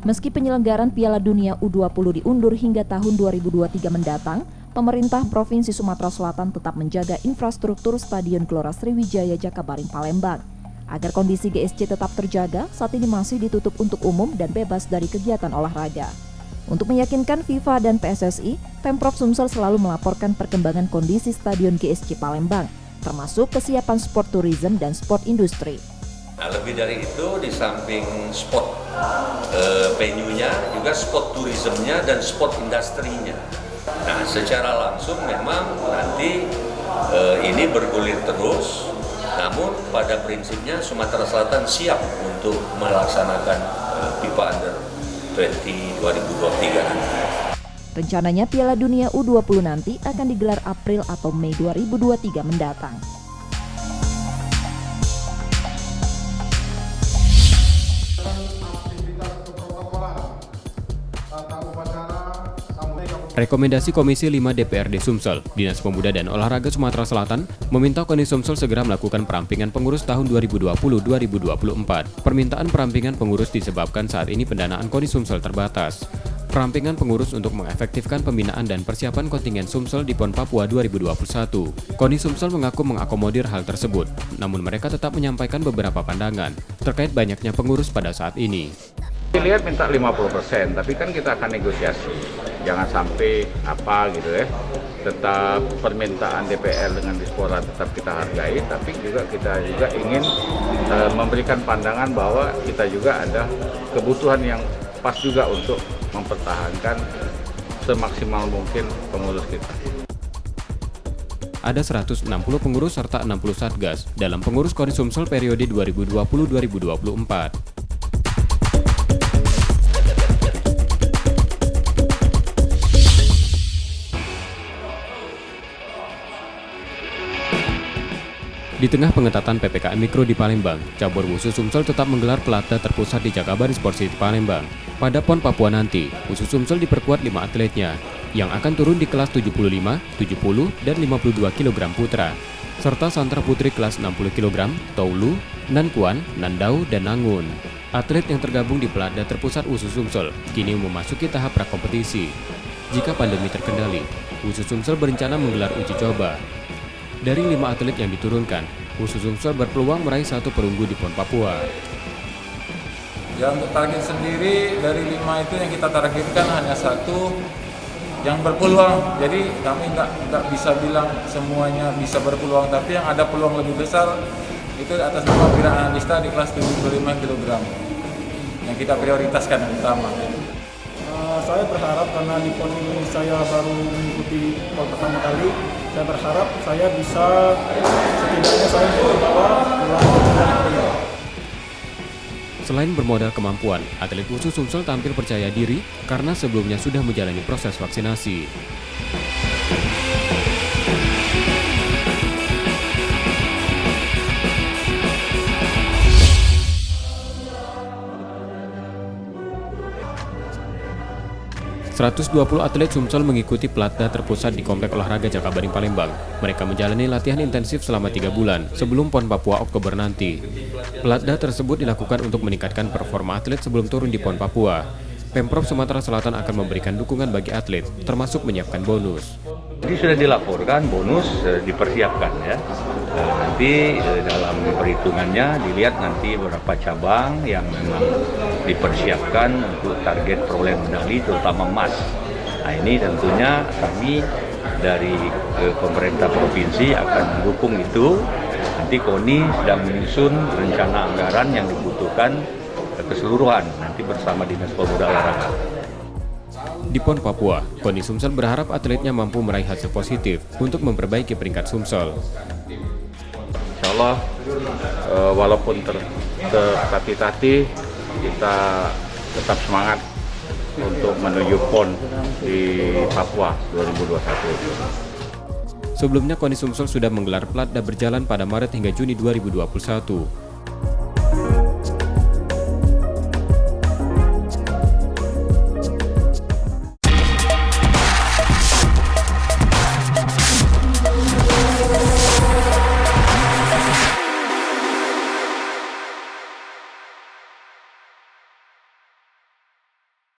Meski penyelenggaraan Piala Dunia U20 diundur hingga tahun 2023 mendatang, pemerintah Provinsi Sumatera Selatan tetap menjaga infrastruktur Stadion Gelora Sriwijaya Jakabaring Palembang. Agar kondisi GSC tetap terjaga, saat ini masih ditutup untuk umum dan bebas dari kegiatan olahraga. Untuk meyakinkan FIFA dan PSSI, Pemprov Sumsel selalu melaporkan perkembangan kondisi Stadion GSC Palembang, termasuk kesiapan sport tourism dan sport industri. Nah, lebih dari itu, di samping sport venue-nya, juga sport tourism-nya dan sport industrinya. Nah, secara langsung memang nanti ini bergulir terus, namun pada prinsipnya Sumatera Selatan siap untuk melaksanakan FIFA Under 20 2023 nanti. Rencananya Piala Dunia U20 nanti akan digelar April atau Mei 2023 mendatang. Rekomendasi Komisi 5 DPRD Sumsel, Dinas Pemuda dan Olahraga Sumatera Selatan meminta KONI Sumsel segera melakukan perampingan pengurus tahun 2020-2024. Permintaan perampingan pengurus disebabkan saat ini pendanaan KONI Sumsel terbatas. Perampingan pengurus untuk mengefektifkan pembinaan dan persiapan kontingen Sumsel di PON Papua 2021. KONI Sumsel mengaku mengakomodir hal tersebut, namun mereka tetap menyampaikan beberapa pandangan terkait banyaknya pengurus pada saat ini. Dilihat minta 50%, tapi kan kita akan negosiasi. Jangan sampai apa gitu ya. Tetap permintaan DPR dengan Dispora tetap kita hargai, tapi kita juga ingin memberikan pandangan bahwa kita juga ada kebutuhan yang pas juga untuk mempertahankan semaksimal mungkin pengurus kita. Ada 160 pengurus serta 60 satgas dalam pengurus KONI Sumsel periode 2020-2024. Di tengah pengetatan PPKM Mikro di Palembang, cabur wushu Sumsel tetap menggelar pelatnas terpusat di Jakabaring Sport City Palembang. Pada PON Papua nanti, wushu Sumsel diperkuat 5 atletnya, yang akan turun di kelas 75, 70, dan 52 kg putra, serta Santra Putri kelas 60 kg, Toulu, Nankuan, Nandau, dan Nangun. Atlet yang tergabung di pelatnas terpusat wushu Sumsel kini memasuki tahap prakompetisi. Jika pandemi terkendali, wushu Sumsel berencana menggelar uji coba. Dari 5 atlet yang diturunkan, wushu Sumsel berpeluang meraih 1 perunggu di PON Papua. Ya, untuk target sendiri dari 5 itu yang kita targetkan hanya 1 yang berpeluang. Jadi kami nggak bisa bilang semuanya bisa berpeluang, tapi yang ada peluang lebih besar itu atas nama Wira Analista di kelas 75 kg yang kita prioritaskan yang utama. Saya berharap karena di PON ini saya baru mengikuti PON pertama kali, saya berharap saya bisa setidaknya saya membawa pulang. Selain bermodal kemampuan, atlet wushu Sumsel tampil percaya diri karena sebelumnya sudah menjalani proses vaksinasi. ...120 atlet Sumsel mengikuti pelatnas terpusat di Komplek Olahraga Jakabaring Palembang. Mereka menjalani latihan intensif selama 3 bulan sebelum PON Papua Oktober nanti. Pelatnas tersebut dilakukan untuk meningkatkan performa atlet sebelum turun di PON Papua. Pemprov Sumatera Selatan akan memberikan dukungan bagi atlet, termasuk menyiapkan bonus. Jadi sudah dilaporkan bonus dipersiapkan ya. Nanti dalam perhitungannya dilihat nanti beberapa cabang yang memang dipersiapkan untuk target peroleh medali terutama emas. Nah ini tentunya kami dari pemerintah provinsi akan mendukung itu. Nanti KONI sedang menyusun rencana anggaran yang dibutuhkan keseluruhan nanti bersama Dinas Pemuda Olahraga. Di PON Papua, KONI Sumsel berharap atletnya mampu meraih hasil positif untuk memperbaiki peringkat Sumsel. Insya Allah, walaupun tertatih-tatih, kita tetap semangat untuk menuju PON di Papua 2021. Sebelumnya KONI Sumsel sudah menggelar pelatnas berjalan pada Maret hingga Juni 2021.